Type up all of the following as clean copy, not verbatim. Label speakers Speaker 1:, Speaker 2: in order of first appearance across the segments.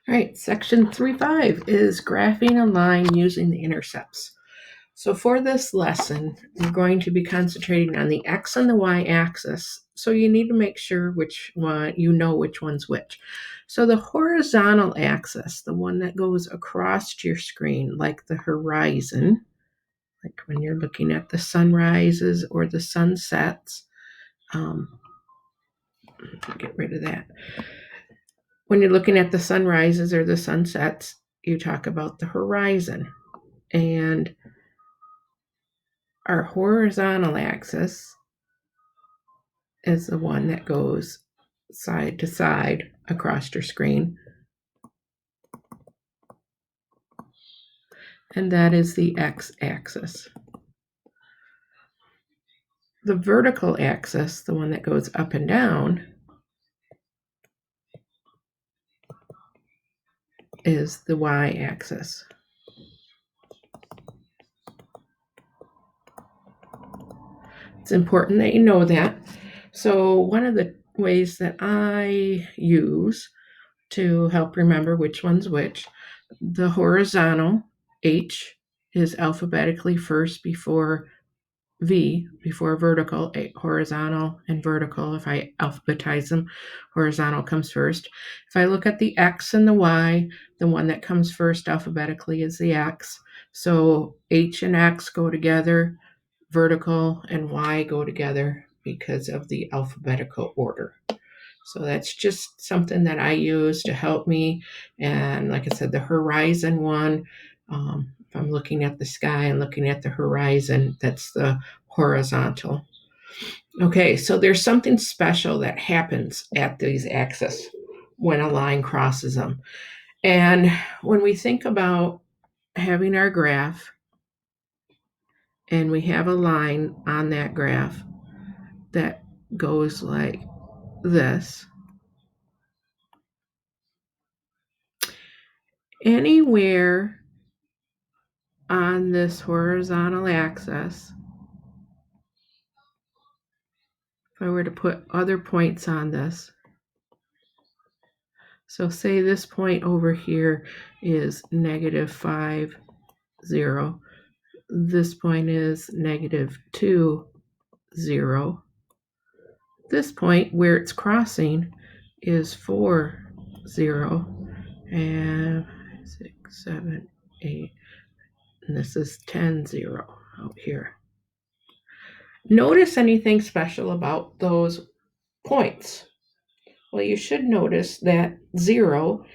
Speaker 1: All right, section 3.5 is graphing a line using the intercepts. So for this lesson, we're going to be concentrating on the x and the y axis. So you need to make sure which one, you know which one's which. So the horizontal axis, the one that goes across your screen, like the horizon, like when you're looking at the sunrises or the sunsets, get rid of that. When you're looking at the sunrises or the sunsets, you talk about the horizon. And our horizontal axis is the one that goes side to side across your screen. And that is the x-axis. The vertical axis, the one that goes up and down, is the y-axis. It's important that you know that. So one of the ways that I use to help remember which one's which, the horizontal H is alphabetically first before V, before vertical, horizontal and vertical. If I alphabetize them, horizontal comes first. If I look at the X and the Y, the one that comes first alphabetically is the X. So H and X go together, vertical and Y go together because of the alphabetical order. So that's just something that I use to help me. And like I said, the horizon one, if I'm looking at the sky and looking at the horizon, that's the horizontal. Okay, so there's something special that happens at these axes when a line crosses them. And when we think about having our graph and we have a line on that graph that goes like this, anywhere on this horizontal axis, if I were to put other points on this, so say this point over here is -5, 0. This point is -2, 0. This point where it's crossing is 4, 0. And 6, 7, 8. And this is 10, 0 out here. Notice anything special about those points? Well, you should notice that 0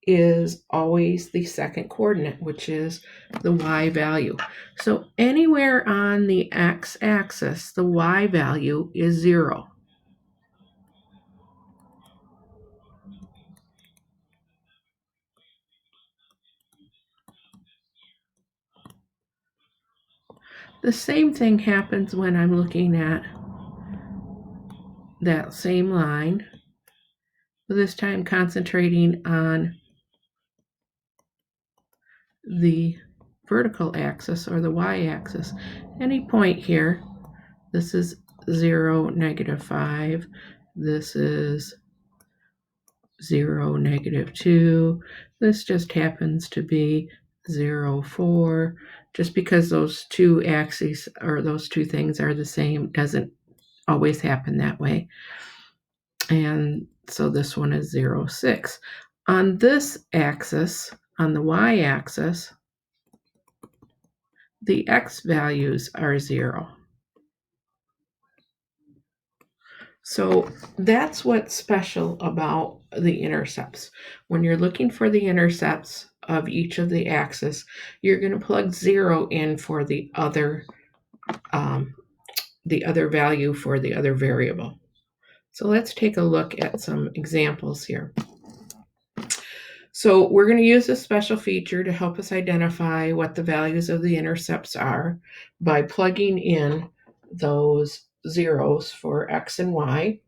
Speaker 1: is always the second coordinate, which is the y value. So anywhere on the x-axis, the y value is 0. The same thing happens when I'm looking at that same line, this time concentrating on the vertical axis or the y-axis. Any point here, this is 0, -5. This is 0, -2. This just happens to be 0, 4. Just because those two axes or those two things are the same doesn't always happen that way. And so this one is 0, 6. On this axis, on the y-axis, the x values are 0. So that's what's special about the intercepts. When you're looking for the intercepts of each of the axes, you're going to plug 0 in for the other value for the other variable. So let's take a look at some examples here. So we're going to use a special feature to help us identify what the values of the intercepts are by plugging in those zeros for x and y.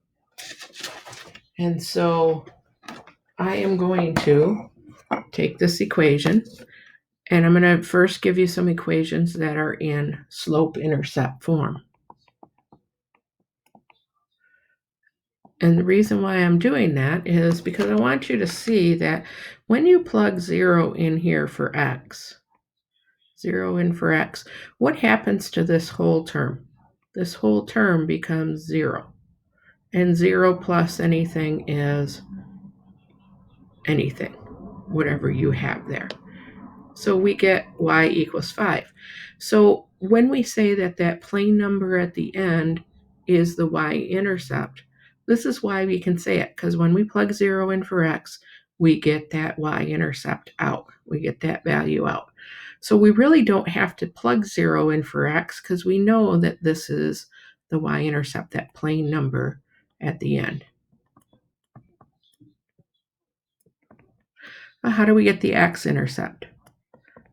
Speaker 1: And so I am going to take this equation and I'm going to first give you some equations that are in slope-intercept form. And the reason why I'm doing that is because I want you to see that when you plug 0 in here for x, 0 in for x, what happens to this whole term? This whole term becomes 0. And 0 plus anything is anything, whatever you have there. So we get y equals 5. So when we say that that plane number at the end is the y-intercept, this is why we can say it, because when we plug 0 in for x, we get that y-intercept out. We get that value out. So we really don't have to plug 0 in for x because we know that this is the y-intercept, that plane number at the end. How do we get the x-intercept?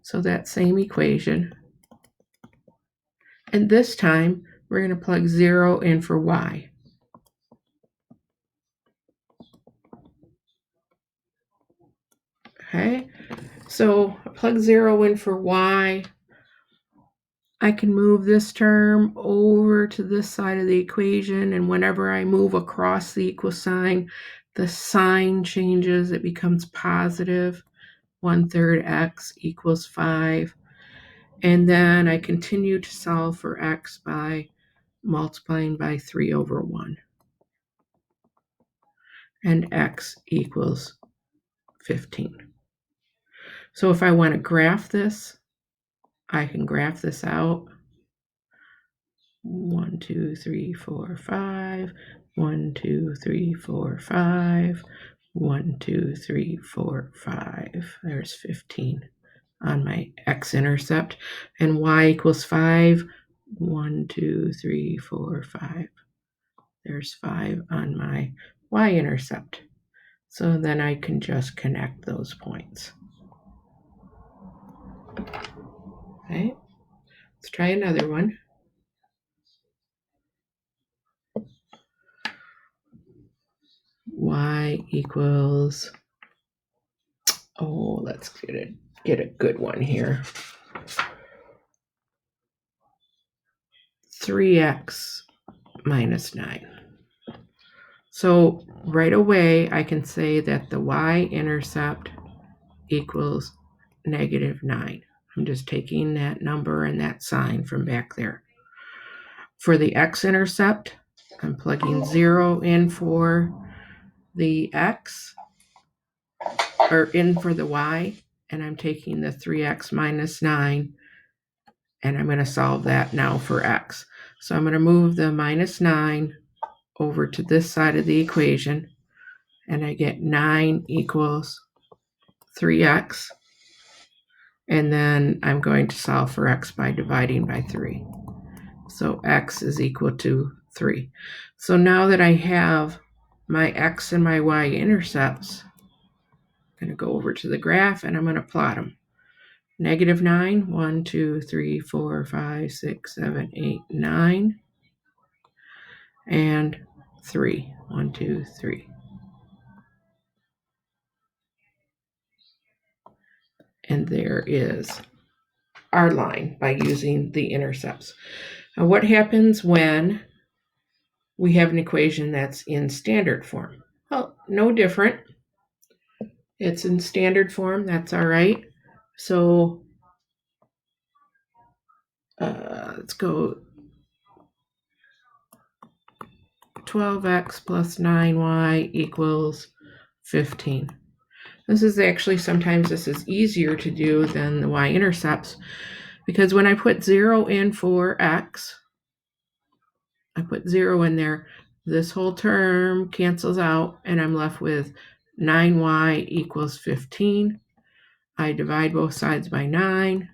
Speaker 1: So that same equation. And this time, we're going to plug 0 in for y. Okay, so plug 0 in for y. I can move this term over to this side of the equation, and whenever I move across the equal sign, the sign changes. It becomes positive. 1/3 x equals 5. And then I continue to solve for x by multiplying by 3 over 1. And x equals 15. So if I want to graph this, I can graph this out. 1, 2, 3, 4, 5. 1, 2, 3, 4, 5. 1, 2, 3, 4, 5. There's 15 on my x-intercept. And y equals 5. 1, 2, 3, 4, 5. There's 5 on my y-intercept. So then I can just connect those points. Okay, let's try another one. Y equals, let's get a good one here. 3x minus 9. So right away, I can say that the y-intercept equals negative 9. I'm just taking that number and that sign from back there. For the x-intercept, I'm plugging 0 in for the x, or in for the y, and I'm taking the 3x minus 9, and I'm going to solve that now for x. So I'm going to move the minus 9 over to this side of the equation, and I get 9 equals 3x. And then I'm going to solve for x by dividing by 3. So x is equal to 3. So now that I have my x and my y intercepts, I'm going to go over to the graph and I'm going to plot them. Negative 9, 1, 2, 3, 4, 5, 6, 7, 8, 9. And 3, 1, 2, 3. And there is our line by using the intercepts. Now, what happens when we have an equation that's in standard form? Well, no different. It's in standard form. That's all right. So let's go 12x plus 9y equals 15. This is actually, sometimes this is easier to do than the y-intercepts, because when I put 0 in for x, I put 0 in there, this whole term cancels out, and I'm left with 9y equals 15. I divide both sides by 9,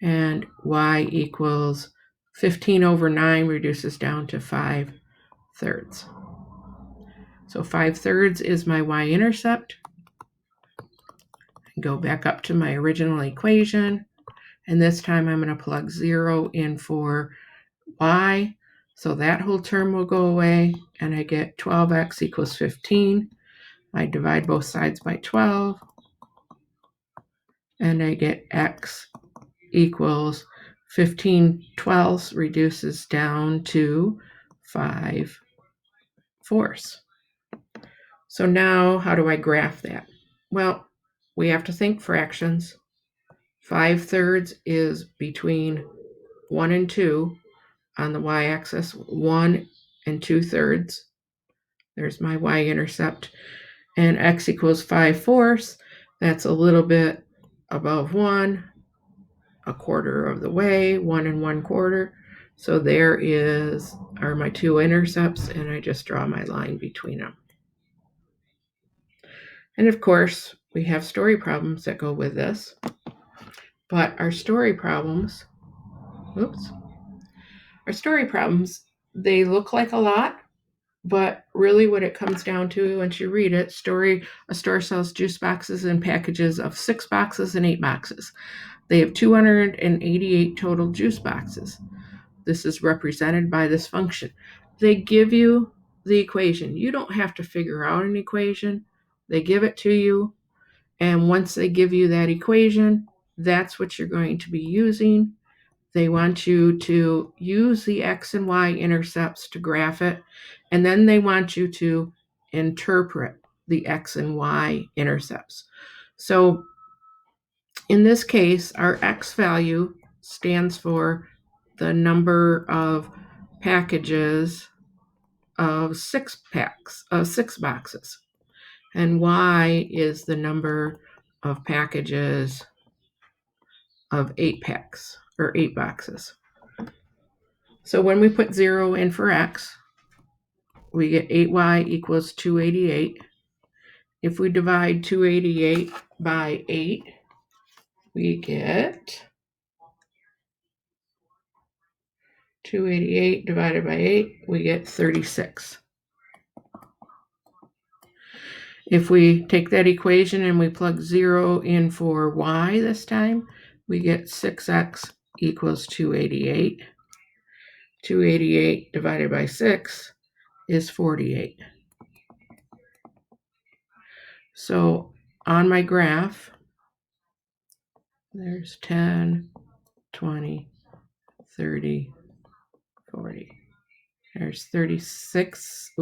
Speaker 1: and y equals 15 over 9 reduces down to 5/3. So 5/3 is my y-intercept. Go back up to my original equation, and this time I'm going to plug 0 in for y. So that whole term will go away, and I get 12x equals 15. I divide both sides by 12, and I get x equals 15 twelfths reduces down to 5/3. force. So now how do I graph that? Well, we have to think fractions. 5/3 is between 1 and 2 on the y-axis, 1 and 2/3. There's my y-intercept. And x equals 5/4. That's a little bit above 1, a quarter of the way, 1 and 1/4. So there are my two intercepts, and I just draw my line between them. And of course, we have story problems that go with this. But our story problems, they look like a lot, but really what it comes down to once you read it, a store sells juice boxes in packages of 6 boxes and 8 boxes. They have 288 total juice boxes. This is represented by this function. They give you the equation. You don't have to figure out an equation. They give it to you. And once they give you that equation, that's what you're going to be using. They want you to use the x and y intercepts to graph it. And then they want you to interpret the x and y intercepts. So in this case, our x value stands for the number of packages of 6 boxes. And y is the number of packages of 8 packs or 8 boxes. So when we put 0 in for x, we get 8y equals 288. If we divide 288 by 8, we get 288 divided by 8, we get 36. If we take that equation and we plug 0 in for y this time, we get 6x equals 288. 288 divided by 6 is 48. So on my graph, there's 10, 20, 30, 40. There's 36.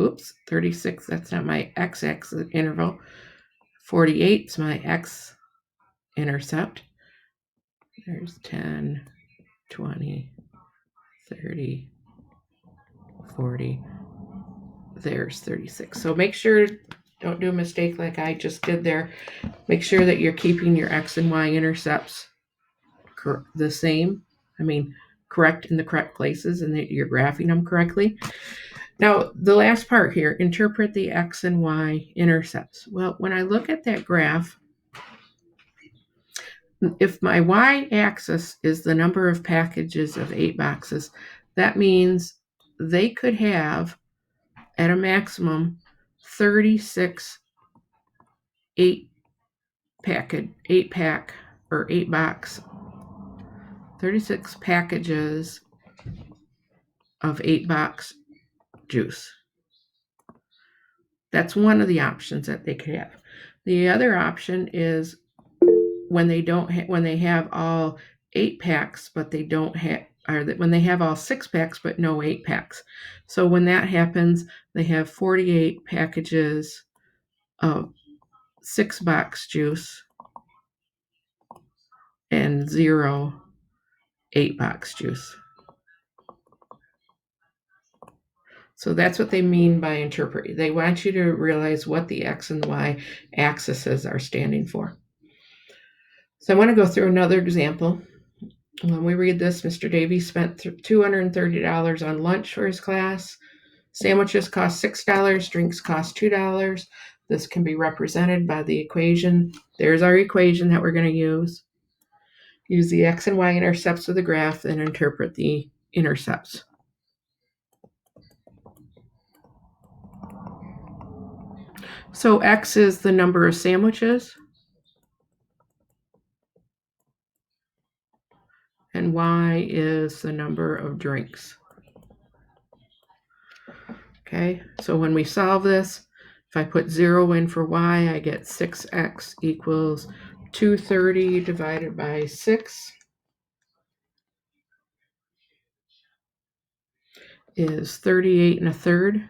Speaker 1: 36. That's not my x-axis interval. 48 is my x-intercept. There's 10, 20, 30, 40. There's 36. So make sure, don't do a mistake like I just did there. Make sure that you're keeping your x and y intercepts the same. Correct in the correct places, and that you're graphing them correctly. Now, the last part here, interpret the x and y intercepts. Well, when I look at that graph, if my y-axis is the number of packages of 8 boxes, that means they could have, at a maximum, 36 36 packages of 8 box juice. That's one of the options that they could have. The other option is when they have all 8 packs, but they don't have, or when they have all 6 packs but no 8 packs. So when that happens, they have 48 packages of 6 box juice and 0 8 box juice. So that's what they mean by interpret. They want you to realize what the x and y axes are standing for. So I want to go through another example. When we read this, Mr. Davies spent $230 on lunch for his class. Sandwiches cost $6, drinks cost $2. This can be represented by the equation. There's our equation that we're going to use. Use the x and y intercepts of the graph and interpret the intercepts. So x is the number of sandwiches, and y is the number of drinks. Okay, so when we solve this, if I put 0 in for y, I get 6x equals 230 divided by 6 is 38 1/3.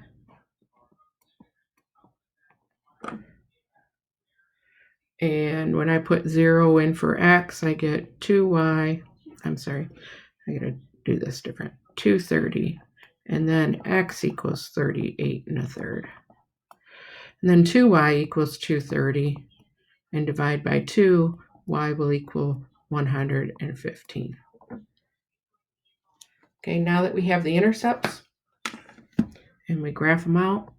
Speaker 1: And when I put 0 in for x, I get 2y. I'm sorry, I gotta do this different. 230. And then x equals 38 1/3. And then 2y equals 230. And divide by 2, y will equal 115. Okay, now that we have the intercepts and we graph them out,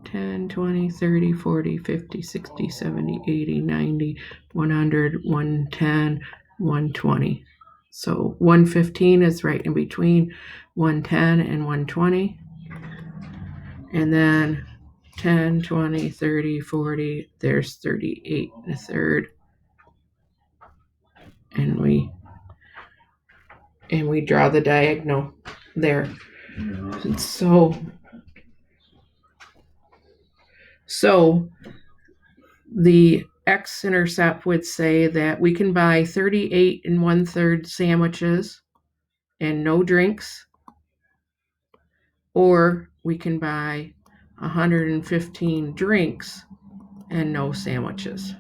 Speaker 1: 10, 20, 30, 40, 50, 60, 70, 80, 90, 100, 110, 120. So 115 is right in between 110 and 120. And then 10, 20, 30, 40, there's 38 1/3. And we draw the diagonal there. So the x-intercept would say that we can buy 38 1/3 sandwiches and no drinks, or we can buy 115 drinks and no sandwiches.